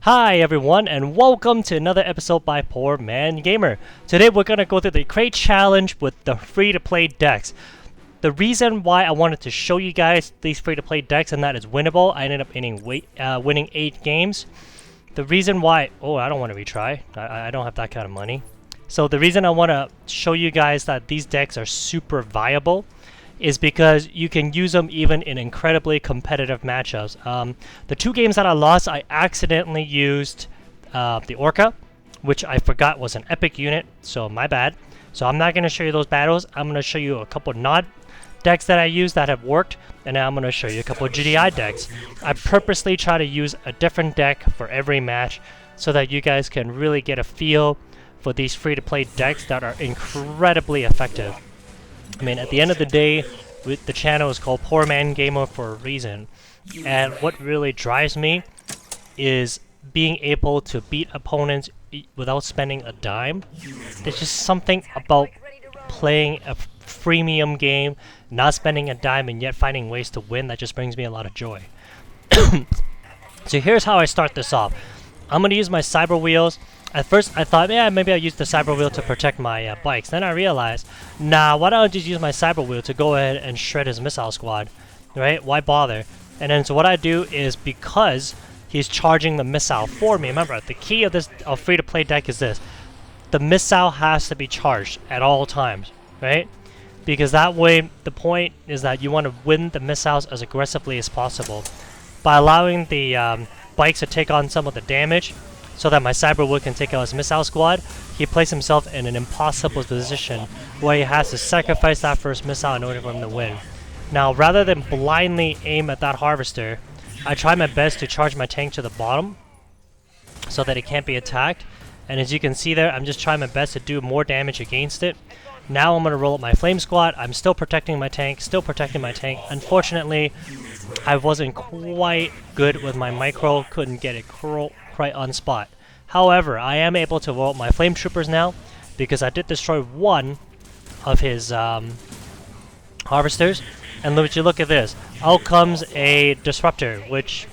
Hi everyone, and welcome to another episode by Poor Man Gamer. Today we're gonna go through the crate challenge with the free-to-play decks. The reason why I wanted to show you guys these free-to-play decks and that it's winnable, I ended up winning 8 games. The reason why, I don't want to retry. I don't have that kind of money. So the reason I want to show you guys that these decks are super viable is because you can use them even in incredibly competitive matchups. The 2 games that I lost, I accidentally used the Orca, which I forgot was an epic unit, so my bad. So I'm not going to show you those battles. I'm going to show you a couple nod decks that I use that have worked, and then I'm going to show you a couple of GTI decks. I purposely try to use a different deck for every match so that you guys can really get a feel for these free-to-play decks that are incredibly effective. I mean, at the end of the day, the channel is called Poor Man Gamer for a reason, and what really drives me is being able to beat opponents without spending a dime. There's just something about playing a freemium game, not spending a dime, and yet finding ways to win that just brings me a lot of joy. So here's how I start this off. I'm going to use my cyber wheels. At first I thought, yeah, maybe I'll use the cyber wheel to protect my bikes. Then I realized, nah, why don't I just use my cyber wheel to go ahead and shred his missile squad, right? Why bother? And then so what I do is, because he's charging the missile for me, remember, the key of this free-to-play deck is this. The missile has to be charged at all times, right? Because that way, the point is that you want to win the missiles as aggressively as possible. By allowing the bikes to take on some of the damage, so that my cyber wood can take out his missile squad, he placed himself in an impossible position where he has to sacrifice that first missile in order for him to win. Now, rather than blindly aim at that harvester, I try my best to charge my tank to the bottom so that it can't be attacked. And as you can see there, I'm just trying my best to do more damage against it. Now I'm going to roll up my flame squad. I'm still protecting my tank, Unfortunately, I wasn't quite good with my micro, couldn't get it quite on spot. However, I am able to roll up my flame troopers now because I did destroy one of his harvesters. And look at this. Out comes a disruptor, which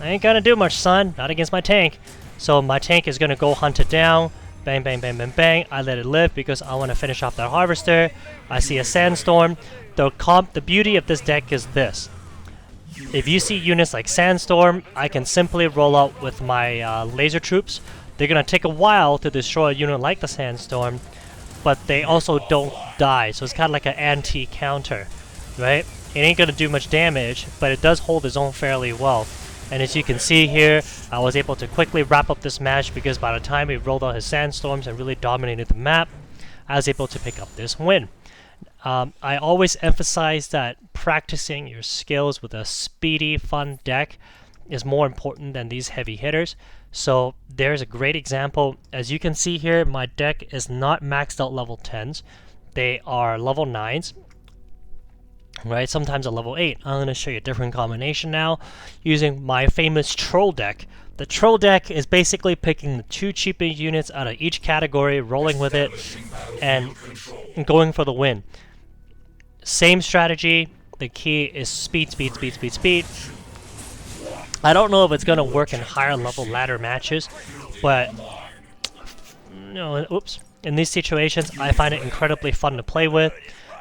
ain't gonna do much, son. Not against my tank. So my tank is gonna go hunt it down. Bang, bang, bang, bang, bang. I let it live because I want to finish off that harvester. I see a sandstorm. The beauty of this deck is this. If you see units like Sandstorm, I can simply roll out with my laser troops. They're going to take a while to destroy a unit like the Sandstorm, but they also don't die, so it's kind of like an anti-counter, right? It ain't going to do much damage, but it does hold its own fairly well. And as you can see here, I was able to quickly wrap up this match because by the time he rolled out his Sandstorms and really dominated the map, I was able to pick up this win. I always emphasize that practicing your skills with a speedy, fun deck is more important than these heavy hitters. So there's a great example. As you can see here, my deck is not maxed out level 10s. They are level 9s. Right, sometimes a level 8. I'm going to show you a different combination now using my famous troll deck. The troll deck is basically picking the 2 cheapest units out of each category, rolling with it, and going for the win. Same strategy. The key is speed, speed, speed, speed, speed. I don't know if it's going to work in higher level ladder matches, but in these situations, I find it incredibly fun to play with.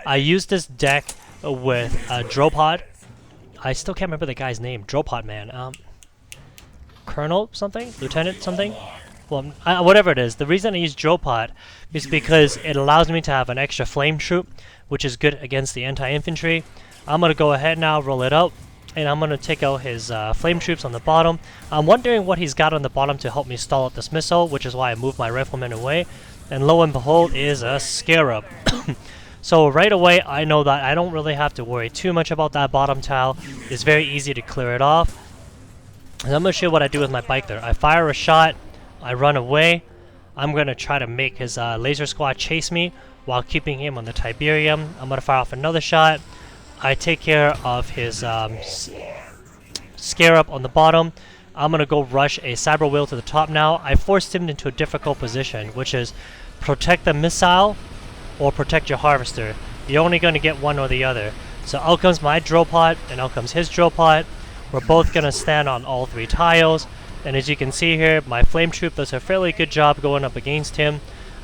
I use this deck with Dropod. I still can't remember the guy's name. Dropod man. Colonel something? Lieutenant something? Well, whatever it is. The reason I use Dropod is because it allows me to have an extra flame troop, which is good against the anti-infantry. I'm going to go ahead now, roll it out, and I'm going to take out his flame troops on the bottom. I'm wondering what he's got on the bottom to help me stall out this missile, which is why I moved my riflemen away. And lo and behold is a Scarab. So right away, I know that I don't really have to worry too much about that bottom tile. It's very easy to clear it off. And I'm going to show you what I do with my bike there. I fire a shot, I run away. I'm going to try to make his laser squad chase me while keeping him on the Tiberium. I'm going to fire off another shot. I take care of his Scarab on the bottom. I'm going to go rush a cyber wheel to the top now. I forced him into a difficult position, which is protect the missile or protect your harvester. You're only going to get one or the other. So out comes my drill pot, and out comes his drill pot. We're both going to stand on all 3 tiles. And as you can see here, my flame troop does a fairly good job going up against him.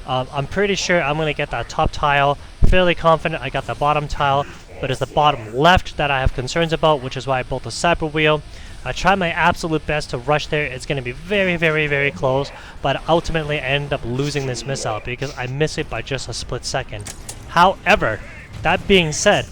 I'm pretty sure I'm going to get that top tile. Fairly confident I got the bottom tile, but it's the bottom left that I have concerns about, which is why I built a cyber wheel. I try my absolute best to rush there. It's going to be very, very, very close, but ultimately I end up losing this missile because I miss it by just a split second. However, that being said,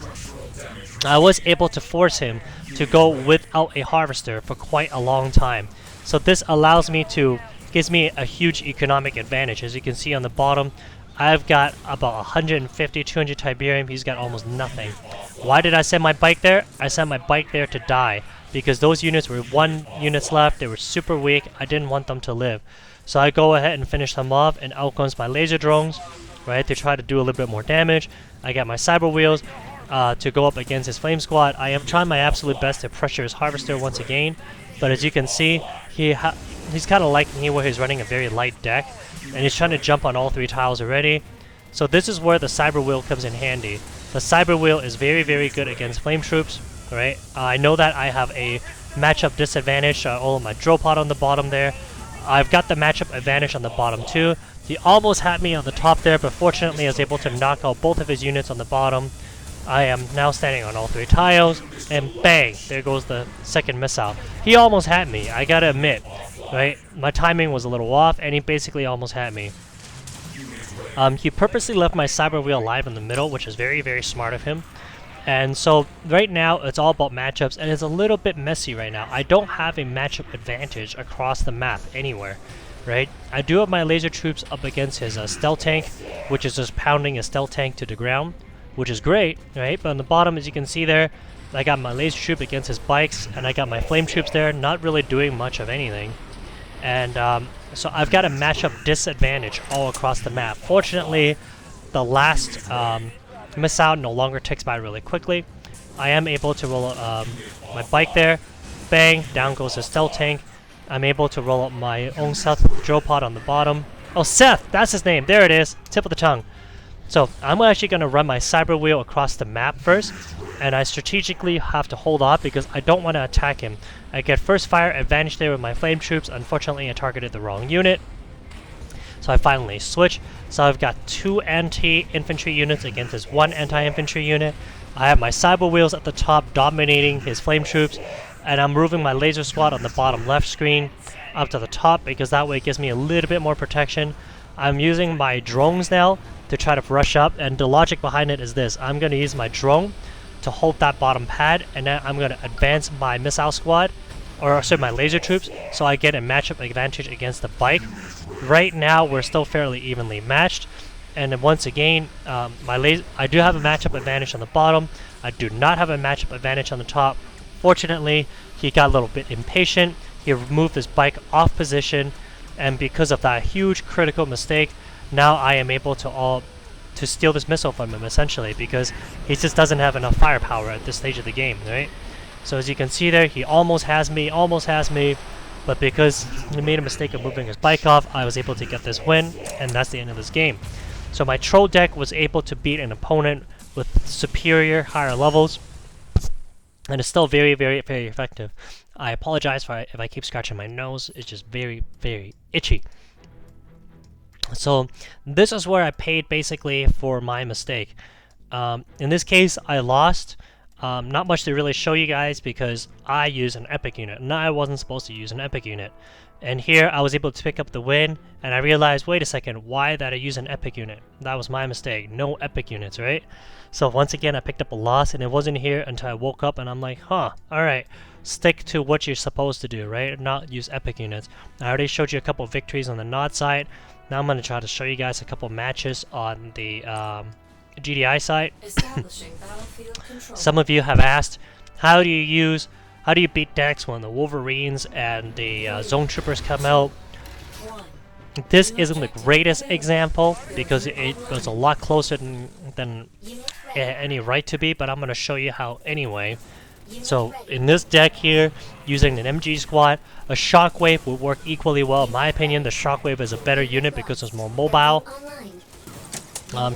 I was able to force him to go without a harvester for quite a long time. So this allows me to, gives me a huge economic advantage. As you can see on the bottom, I've got about 150, 200 Tiberium. He's got almost nothing. Why did I send my bike there? I sent my bike there to die because those units were 1 units left. They were super weak. I didn't want them to live. So I go ahead and finish them off, and out comes my laser drones, right, to try to do a little bit more damage. I got my cyber wheels to go up against his flame squad. I am trying my absolute best to pressure his harvester once again, but as you can see, he's kind of liking here where he's running a very light deck, and he's trying to jump on all 3 tiles already. So this is where the cyber wheel comes in handy. The cyber wheel is very, very good against flame troops, right? I know that I have a matchup disadvantage, all of my drill pod on the bottom there. I've got the matchup advantage on the bottom too. He almost had me on the top there, but fortunately I was able to knock out both of his units on the bottom. I am now standing on all 3 tiles, and bang, there goes the second missile. He almost had me, I gotta admit, right? My timing was a little off, and he basically almost had me. He purposely left my cyber wheel alive in the middle, which is very, very smart of him. And so right now it's all about matchups, and it's a little bit messy right now. I don't have a matchup advantage across the map anywhere, right? I do have my laser troops up against his stealth tank, which is just pounding his stealth tank to the ground, which is great, right? But on the bottom, as you can see there, I got my laser troop against his bikes, and I got my flame troops there, not really doing much of anything. And so I've got a matchup disadvantage all across the map. Fortunately, the last missile no longer ticks by really quickly. I am able to roll my bike there. Bang, down goes the stealth tank. I'm able to roll up my own Seth drill pod on the bottom. Oh, Seth, that's his name. There it is, tip of the tongue. So I'm actually going to run my cyber wheel across the map first, and I strategically have to hold off because I don't want to attack him. I get first fire advantage there with my flame troops. Unfortunately, I targeted the wrong unit, so I finally switch. So I've got 2 anti-infantry units against his 1 anti-infantry unit. I have my cyber wheels at the top dominating his flame troops, and I'm moving my laser squad on the bottom left screen up to the top because that way it gives me a little bit more protection. I'm using my drones now to try to rush up, and the logic behind it is this. I'm going to use my drone to hold that bottom pad, and then I'm going to advance my missile squad, or sorry, my laser troops, so I get a matchup advantage against the bike. Right now we're still fairly evenly matched, and then once again I do have a matchup advantage on the bottom. I do not have a matchup advantage on the top. Fortunately, he got a little bit impatient. He removed his bike off position, and because of that huge critical mistake, now I am able to steal this missile from him, essentially, because he just doesn't have enough firepower at this stage of the game, right? So as you can see there, he almost has me, but because he made a mistake of moving his bike off, I was able to get this win, and that's the end of this game. So my troll deck was able to beat an opponent with superior, higher levels, and it's still very, very, very effective. I apologize if I keep scratching my nose. It's just very, very itchy. So this is where I paid basically for my mistake. In this case, I lost. Not much to really show you guys because I used an epic unit, and I wasn't supposed to use an epic unit. And here I was able to pick up the win, and I realized, wait a second, why did I use an epic unit? That was my mistake. No epic units, right? So once again, I picked up a loss, and it wasn't here until I woke up, and I'm like, huh, alright, stick to what you're supposed to do, right? Not use epic units. I already showed you a couple of victories on the Nod side. Now I'm going to try to show you guys a couple matches on the GTI side. Some of you have asked, how do you beat decks when the Wolverines and the Zone Troopers come out? This isn't the greatest example because it was a lot closer than any right to be, but I'm going to show you how anyway. So in this deck here, using an MG squad, a Shockwave would work equally well. In my opinion, the Shockwave is a better unit because it's more mobile.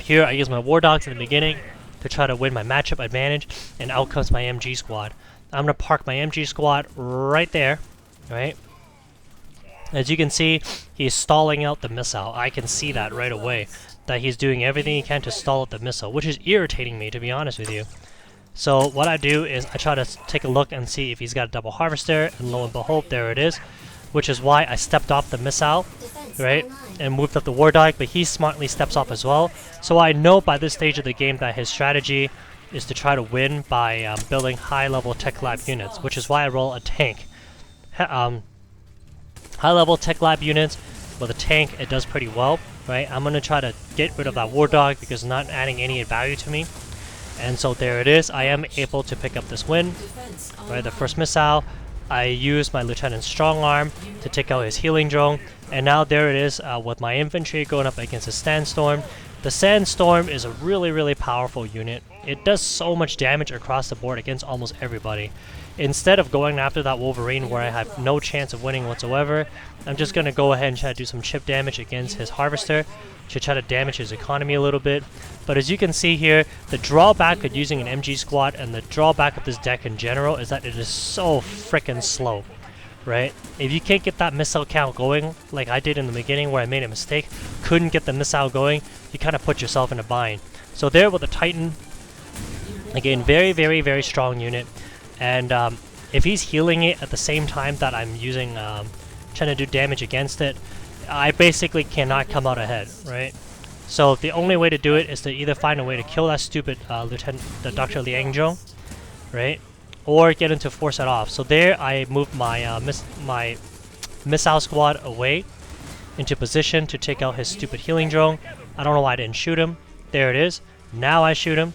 Here I use my War Dogs in the beginning to try to win my matchup advantage, and out comes my MG squad. I'm going to park my MG squad right there, right? As you can see, he's stalling out the missile. I can see that right away, that he's doing everything he can to stall out the missile, which is irritating me, to be honest with you. So what I do is I try to take a look and see if he's got a double harvester, and lo and behold, there it is, which is why I stepped off the missile, right, and moved up the war dog, but he smartly steps off as well. So I know by this stage of the game that his strategy is to try to win by building high-level tech lab units, which is why I roll a tank. High-level tech lab units with a tank, it does pretty well, right? I'm going to try to get rid of that war dog because it's not adding any value to me. And so there it is. I am able to pick up this win. Right, the first missile, I used my Lieutenant's strong arm to take out his healing drone. And now there it is with my infantry going up against a sandstorm. The sandstorm is a really powerful unit. It does so much damage across the board against almost everybody. Instead of going after that Wolverine where I have no chance of winning whatsoever, I'm just going to go ahead and try to do some chip damage against his harvester to try to damage his economy a little bit. But as you can see here, the drawback of using an MG squad and the drawback of this deck in general is that it is so freaking slow, right? If you can't get that missile count going, like I did in the beginning where I made a mistake, couldn't get the missile going, you kind of put yourself in a bind. So there with the Titan, again, very strong unit. And if he's healing it at the same time that I'm using, trying to do damage against it, I basically cannot come out ahead, right? So the only way to do it is to either find a way to kill that stupid the Dr. Liang Zhong, right? Or get him to force it off. So there I moved my my missile squad away into position to take out his stupid healing drone. I don't know why I didn't shoot him. There it is. Now I shoot him.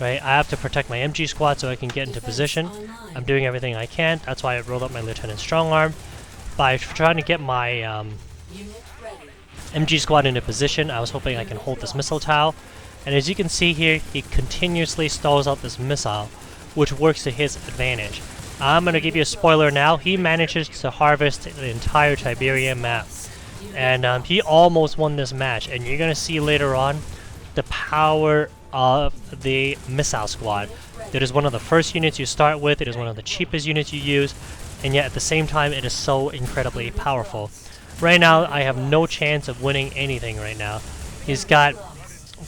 Right, I have to protect my MG squad so I can get into position. I'm doing everything I can. That's why I rolled up my Lieutenant Strong Arm. By trying to get my MG squad into position, I was hoping I can hold this missile tile. And as you can see here, he continuously stalls out this missile, which works to his advantage. I'm going to give you a spoiler now. He manages to harvest the entire Tiberian map. And he almost won this match. And you're going to see later on the power of the missile squad. It is one of the first units you start with, it is one of the cheapest units you use, and yet at the same time it is so incredibly powerful. Right now I have no chance of winning anything right now. He's got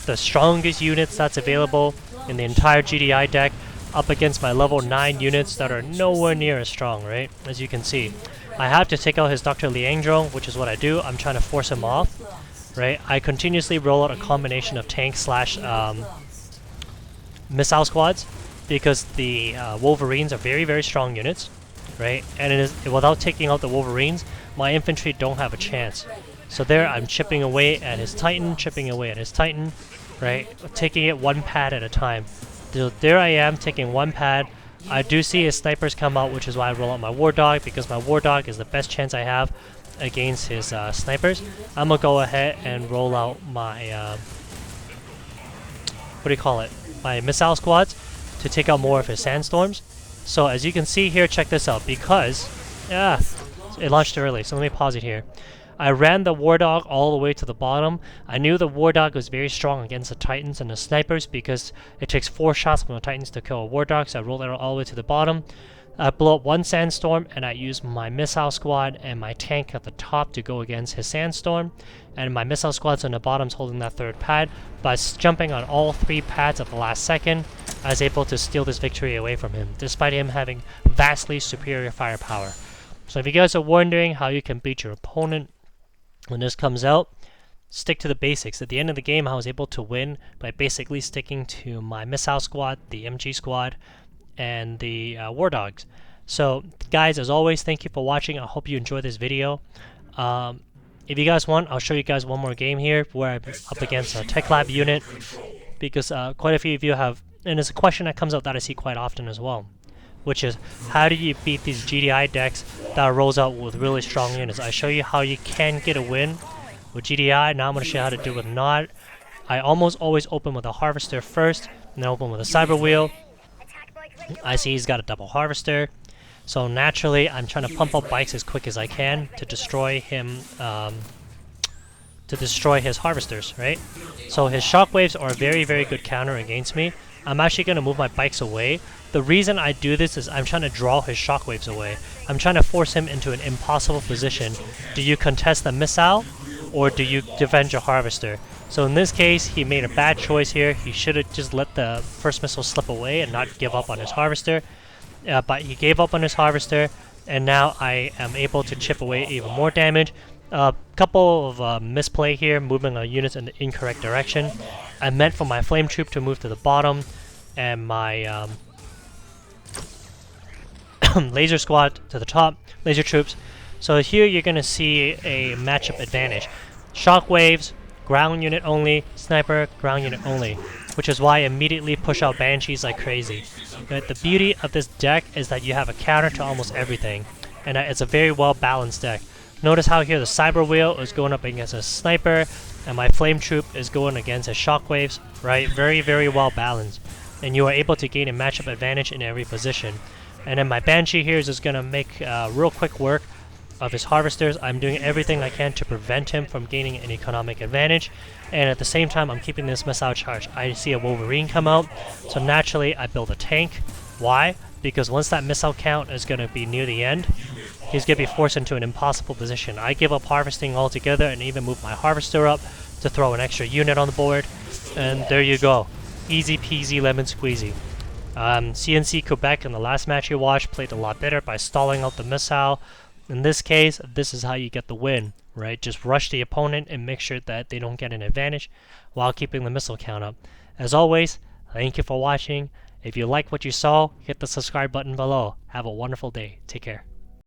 the strongest units that's available in the entire GTI deck up against my level 9 units that are nowhere near as strong, right? As you can see. I have to take out his Dr. Liang drone, which is what I do. I'm trying to force him off. Right, I continuously roll out a combination of tank slash missile squads because the Wolverines are very strong units, right? And it is without taking out the Wolverines, my infantry don't have a chance. So there, I'm chipping away at his Titan, right? Taking it one pad at a time. So there I am taking one pad. I do see his snipers come out, which is why I roll out my War Dog because my War Dog is the best chance I have against his snipers. I'm gonna go ahead and roll out my my missile squads to take out more of his sandstorms. So as you can see here, check this out, because it launched early, so let me pause it here. I ran the War Dog all the way to the bottom. I knew the War Dog was very strong against the Titans and the snipers because it takes 4 shots from the Titans to kill a War Dog, so I rolled it all the way to the bottom. I blow up one sandstorm and I use my missile squad and my tank at the top to go against his sandstorm, and my missile squad's on the bottom's holding that 3rd pad. By jumping on all 3 pads at the last second, I was able to steal this victory away from him, despite him having vastly superior firepower. So if you guys are wondering how you can beat your opponent when this comes out, stick to the basics. At the end of the game, I was able to win by basically sticking to my missile squad, the MG squad, and the War Dogs. So guys, as always, thank you for watching. I hope you enjoyed this video. If you guys want, I'll show you guys one more game here where I'm up against a Tech Lab unit, because quite a few of you have, and it's a question that comes up that I see quite often as well, which is how do you beat these GTI decks that rolls out with really strong units. I show you how you can get a win with GTI. Now I'm going to show you how to do it with not. I almost always open with a Harvester first, and then open with a Cyber Wheel. I see he's got a double Harvester, so naturally I'm trying to pump out bikes as quick as I can to destroy him, to destroy his Harvesters, right? So his Shockwaves are a very good counter against me, I'm actually going to move my bikes away. The reason I do this is I'm trying to draw his shockwaves away. I'm trying to force him into an impossible position. Do you contest the missile, or do you defend your harvester? So in this case, he made a bad choice here. He should have just let the first missile slip away and not give up on his harvester. But he gave up on his harvester, and now I am able to chip away even more damage. A couple of misplay here, moving our units in the incorrect direction. I meant for my flame troop to move to the bottom, and my laser squad to the top, laser troops. So here you're going to see a matchup advantage. Shockwaves, ground unit only, sniper, ground unit only, which is why I immediately push out banshees like crazy. But the beauty of this deck is that you have a counter to almost everything, and it's a very well balanced deck. Notice how here the cyber wheel is going up against a sniper, and my flame troop is going against his shockwaves, right? Very, very well balanced, and you are able to gain a matchup advantage in every position. And then my banshee here is just going to make real quick work of his harvesters. I'm doing everything I can to prevent him from gaining an economic advantage, and at the same time I'm keeping this missile charge. I see a Wolverine come out, so naturally I build a tank. Why? Because once that missile count is going to be near the end, he's going to be forced into an impossible position. I give up harvesting altogether and even move my harvester up to throw an extra unit on the board, and there you go. Easy peasy lemon squeezy. CNC Quebec in the last match you watched played a lot better by stalling out the missile. In this case, this is how you get the win, right? Just rush the opponent and make sure that they don't get an advantage while keeping the missile count up. As always, thank you for watching. If you like what you saw, hit the subscribe button below. Have a wonderful day. Take care.